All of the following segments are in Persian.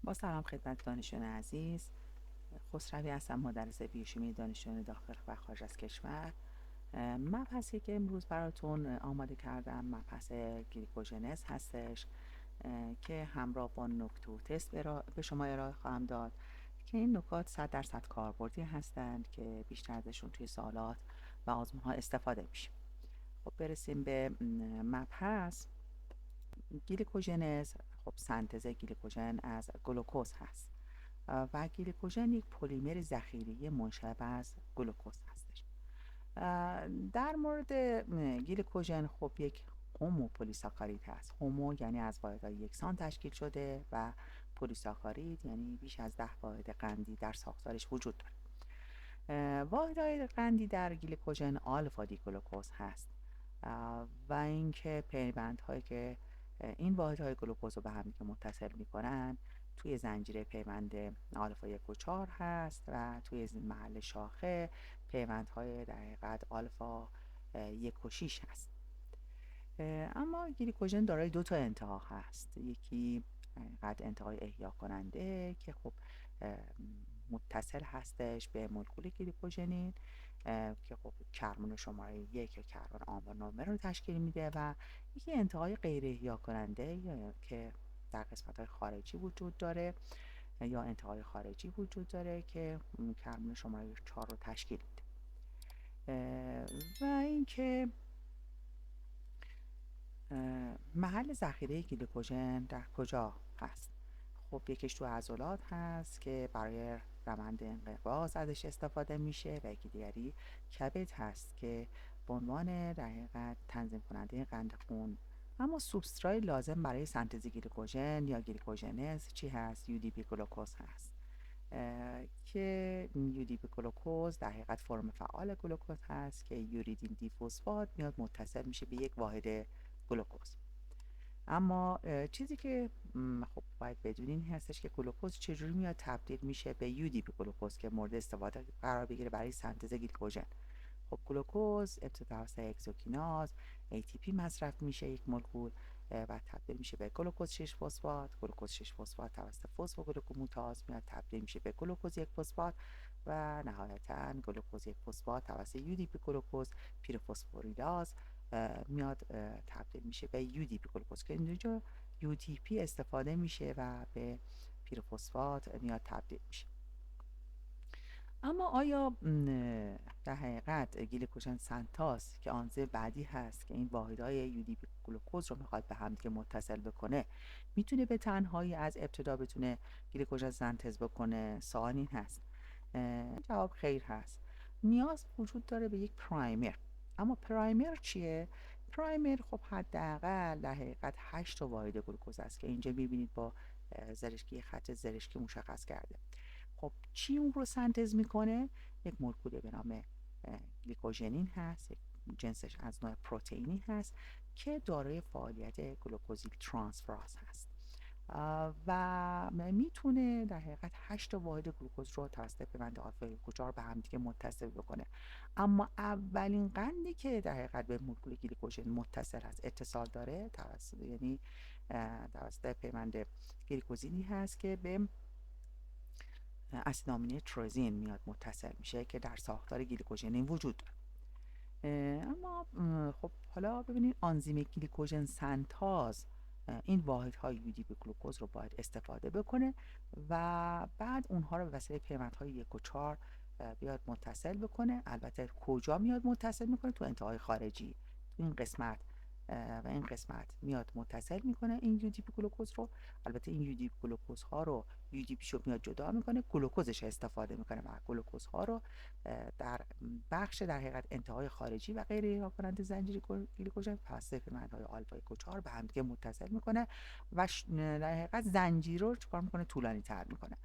با سلام خدمت دانشجویان عزیز. خسروی هستم، مدرس بیوشیمی دانشجویان داخل و خارج از کشور. مبحثی که امروز براتون آماده کردم مبحث گلیکوژنز هستش که همراه با نکته و تست به شما ارائه خواهم داد که این نکات 100% کاربردی هستند که بیشتر ازشون توی سوالات و آزمون ها استفاده میشه. خب برسیم به مبحث. گلیکوژنز، خب سنتز گلیکوژن از گلوکوز هست و گلیکوژن یک پلیمر ذخیره منشأ از گلوکوز هستش. در مورد گلیکوژن خب یک هوموپلیساکارید هست. هومو یعنی از واحدهای یکسان تشکیل شده و پلیساکارید یعنی بیش از 10 واحد قندی در ساختارش وجود داره. واحدهای قندی در گلیکوژن آلفا دی گلوکوز هست و اینکه پیوندهایی که این واحدهای گلوکوز رو به هم متصل میکنن توی زنجیره پیوند آلفا 1 و 4 هست و توی محل شاخه پیوندهای در حقیقت آلفا 1 و 6 هست. اما گلیکوژن دارای دو تا انتها هست. یکی قد انتهای احیا کننده که خب متصل هستش به مولکول گلیکوژنین که خب کربن شماره 1 یا کربن آمبر نمره رو تشکیل میده و یکی انتهای غیر احیا کننده که در قسمت های خارجی وجود داره یا انتهای خارجی وجود داره که کربن شماره 4 رو تشکیل میده. و اینکه محل ذخیره گلیکوژن در کجا هست؟ خب یکیش تو عضلات هست که برای روند انقباض ازش استفاده میشه و یکی دیگری کبد هست که به عنوان در حقیقت تنظیم کننده قند خون. اما سوبسترای لازم برای سنتز گلیکوژن یا گلیکوژنز چی هست؟ UDP گلوکوز هست که UDP گلوکوز در حقیقت فرم فعال گلوکوز هست که یوریدین دی فسفات میاد متصل میشه به یک واحد گلوکوز. اما چیزی که خب باید بدونین هستش که گلوکوز چجوری میاد تبدیل میشه به UDP گلوکوز که مورد استفاده قرار بگیره برای سنتز گلیکوژن. خب گلوکوز ابتدا توسط اگزوکیناز ATP مصرف میشه یک مولکول و تبدیل میشه به گلوکوز 6 فسفات. گلوکوز 6 فسفات توسط فسفوگلوکوموتاز میاد تبدیل میشه به گلوکوز 1 فسفات و نهایتا گلوکوز 1 فسفات توسط UDP گلوکوز پیروفسفوریلاز میاد تبدیل میشه به UDP گلوکوز که اینجا UDP استفاده میشه و به پیروفسفات میاد تبدیل میشه. اما آیا در حقیقت گلیکوژن سنتاز که آنزیم بعدی هست که این واحدهای UDP گلوکوز رو میخواد به هم دیگه متصل بکنه میتونه به تنهایی از ابتدا بتونه گلیکوژن سنتز بکنه؟ سوال این هست. جواب خیر هست. نیاز وجود داره به یک پرایمر. اما پرایمر چیه؟ پرایمر خب حداقل در حقیقت 8 تا واحد گلوکوز است که اینجا میبینید با زرشکی خط زرشکی مشخص کرده. خب چی اون رو سنتز میکنه؟ یک مولکول به نام گلیکوژنین هست، یک جنسش از نوع پروتئینی هست که دارای فعالیت گلوکوزیل ترانسفراز هست و میتونه در حقیقت 8 تا واحد گلوکوز رو توسط پیوند آلفا 1 و 4 به هم دیگه متصل بکنه. اما اولین قندی که در حقیقت به مولکول گلیکوژن متصل هست اتصال داره توسط پیوند گلیکوزینی هست که به اسید آمینه تروزین میاد متصل میشه که در ساختار گلیکوژنین وجود داره. اما خب حالا ببینید آنزیم گلیکوژن سنتاز این واحدهای UDP گلوکوز رو باید استفاده بکنه و بعد اونها رو به وسیله پیوندهای 1 و 4 بیاد متصل بکنه. البته کجا میاد متصل میکنه؟ تو انتهای خارجی، تو این قسمت و این قسمت میاد متصل میکنه این UDP گلوکوز رو. البته این UDP گلوکوز ها رو UDP شو میاد جدا میکنه، گلوکوزش استفاده میکنه و گلوکوز ها رو در بخش در حقیقت انتهای خارجی و غیر احیا کننده زنجیره گلیکوژن توسط پیوندهای آلفا 1 و 4 به هم دیگه متصل میکنه و در حقیقت زنجیره رو چیکار میکنه؟ طولانی تر میکنه.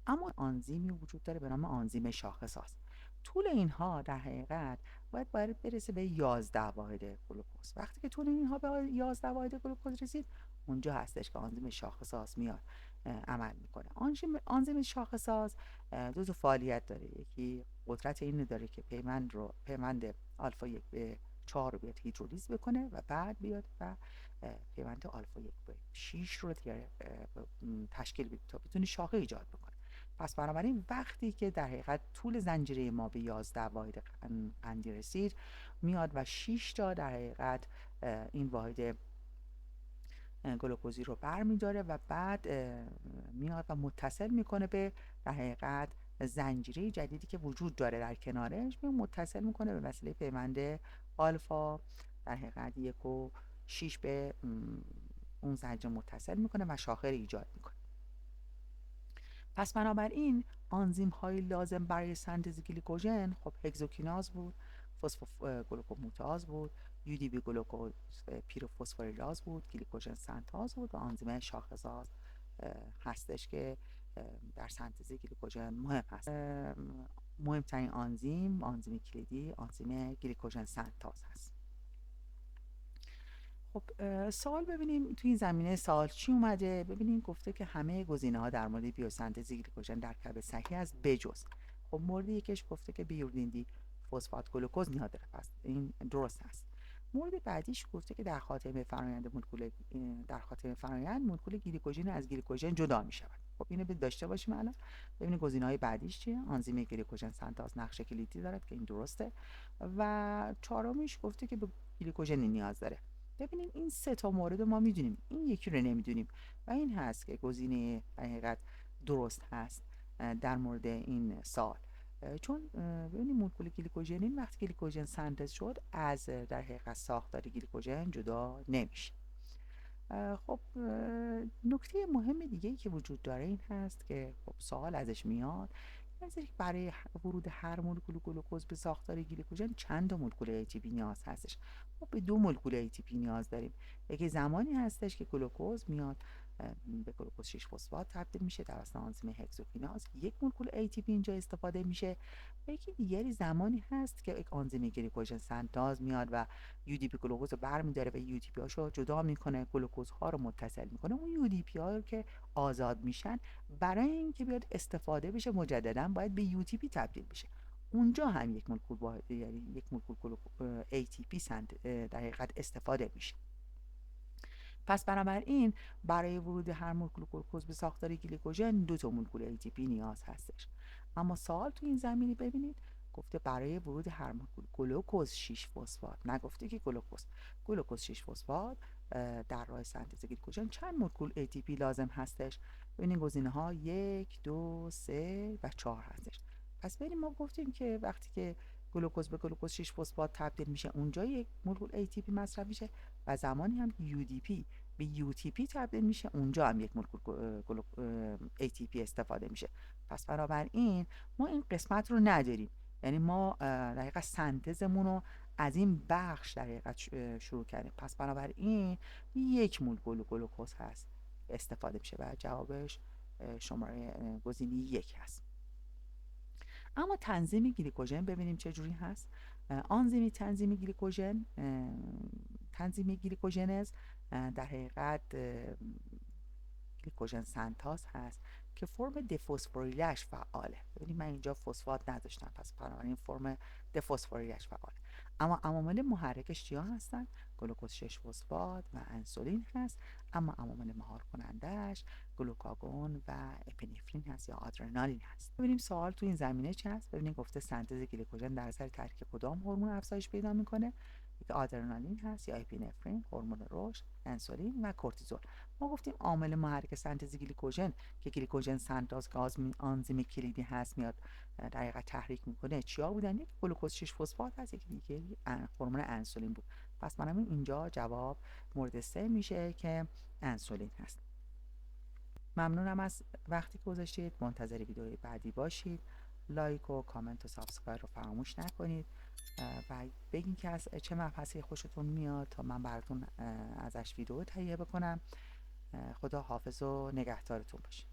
اما آنزیمی وجود داره به نام آنزیم شاخص‌ساز. طول اینها در حقیقت باید برسه به 11 واحد گلوکوز. وقتی که طول اینها به 11 واحد گلوکوز رسید اونجا هستش که آنزیم شاخص‌ساز میاد عمل میکنه. آنزیم شاخص‌ساز دو تا فعالیت داره. یکی قدرت اینو داره که پیوند آلفا 1 به 4 رو بیاد هیدرولیز بکنه و بعد بیاد و پیوند آلفا 1 به 6 رو دیگه تشکیل بده تا بتونه شاخه ایجاد بکنه. پس بنابراین وقتی که در حقیقت طول زنجیره ما به 11 واحد قندی رسید، میاد و 6 تا در حقیقت این واحد گلوکوزی رو برمیداره و بعد میاد و متصل میکنه به در حقیقت زنجیره جدیدی که وجود داره در کنارش، متصل میکنه به وسیله پیوند آلفا در حقیقت 1 و 6 به اون زنجیره متصل میکنه و شاخه رو ایجاد میکنه. پس بنابراین آنزیم های لازم برای سنتز گلیکوژن خب هگزوکیناز بود، فسفوگلوکوموتاز بود، UDP گلوکوز پیروفسفوریلاز بود، گلیکوژن سنتاز بود و آنزیم شاخه‌ساز هستش که در سنتز گلیکوژن مهم هست. مهمترین آنزیم کلیدی آنزیم گلیکوژن سنتاز هست. خب سوال ببینیم توی این زمینه سوال چی اومده. ببینیم گفته که همه گزینه‌ها در مورد بیوسنتز گلیکوژن در کبد صحیح است بجز. خب مورد یکش گفته که بیوردین دی فسفات گلوکوز نیاز داره، پس این درست است. مورد بعدیش گفته که در خاتمه فرآیند مولکول گلیکوژن از گلیکوژن جدا می شود. خب اینو داشته باشیم الان. ببینید گزینه‌های بعدیش چیه؟ آنزیم گلیکوژن سنتاز نقش کلیدی دارد که این درسته و چهارمیش گفته که به گلیکوژن نیاز داره. ببینیم این سه تا مورد ما میدونیم، این یکی رو نمیدونیم و این هست که گزینه حقیقت درست هست در مورد این سال. چون ببینیم مولکول گلیکوژن وقتی گلیکوژن سنتز شد از در حقیقت ساختار گلیکوژن جدا نمیشه. خب نکته مهم دیگه‌ای که وجود داره این هست که خب سوال ازش میاد برای ورود هر مولکول گلوکوز به ساختار گلیکوژن چند مولکول ATP نیاز هستش. ما به 2 مولکول ATP نیاز داریم. یکی زمانی هستش که گلوکوز میاد به گلوکوز 6 فسفات تبدیل میشه توسط آنزیم هگزوکیناز، 1 مولکول ATP اینجا استفاده میشه. یکی دیگری زمانی هست که یک آنزیم گلیکوژن سنتاز میاد و UDP گلوکوز رو برمی‌داره و UTP هاشو جدا میکنه، گلوکوز ها رو متصل میکنه. اون UDP ها که آزاد میشن برای اینکه بیاد استفاده بشه مجددا باید به UTP تبدیل بشه. اونجا هم یک مولکول یعنی یک مولکول ATP در حقیقت استفاده میشه. پس بنابراین برای ورود هر مولکول گلوکوز به ساختار گلیکوژن 2 تا مولکول ATP نیاز هستش. اما سوال تو این زمینه ببینید گفته برای ورود هر مولکول گلوکوز 6 فسفات، نگفته که گلوکوز 6 فسفات در راه سنتز گلیکوژن چند مولکول ATP لازم هستش. ببینید گزینه ها 1 2 3 و 4 هستش. پس ببینیم ما گفتیم که وقتی که گلوکوز به گلوکوز 6 فسفات تبدیل میشه اونجا یک مولکول ATP مصرف میشه و زمانی هم UDP به UTP تبدیل میشه اونجا هم یک مولکول ATP استفاده میشه. پس بنابراین ما این قسمت رو نداریم، یعنی ما در حقیقت سنتزمون رو از این بخش در حقیقت شروع کردیم. پس بنابراین یک مولکول گلوکوز هست استفاده میشه و جوابش شماره گزینه 1 هست. اما تنظیم گلیکوژن ببینیم چه جوری هست. آنزیم تنظیم گلیکوژنز در حقیقت گلیکوژن سنتاز هست که فرم دفسفوریلش فعاله. ببینید من اینجا فسفات نداشتم، پس بنابراین فرم دفسفوریلش فعاله. اما عوامل محرکش چیا هستن؟ گلوکوز 6 فسفات و انسولین هست. اما عوامل مهار کنندش گلوکاگون و اپینفرین هست یا آدرنالین هست. ببینیم سوال تو این زمینه چی هست. ببینید گفته سنتز گلیکوژن در اثر تحریک کدام هورمون افزایش پیدا میکنه؟ که آدرنالین هست یا اپینفرین، هورمون رشد، انسولین و کورتیزول. ما گفتیم عامل محرک سنتز گلیکوژن که گلیکوژن سنتاز که آنزیم کلیدی هست میاد در حقیقت تحریک میکنه چیا بودن؟ یک گلوکوز 6 فسفات هست، یکی دیگه هورمون انسولین بود. پس بنابراین اینجا جواب مورد 3 میشه که انسولین هست. ممنونم از وقتی که گذاشتید. منتظر ویدیوی بعدی باشید. لایک و کامنت و سابسکرایب رو فراموش نکنید و بگین که از چه مبحثی خوشتون میاد تا من براتون ازش ویدیو تهیه بکنم. خدا حافظ و نگهدارتون باشه.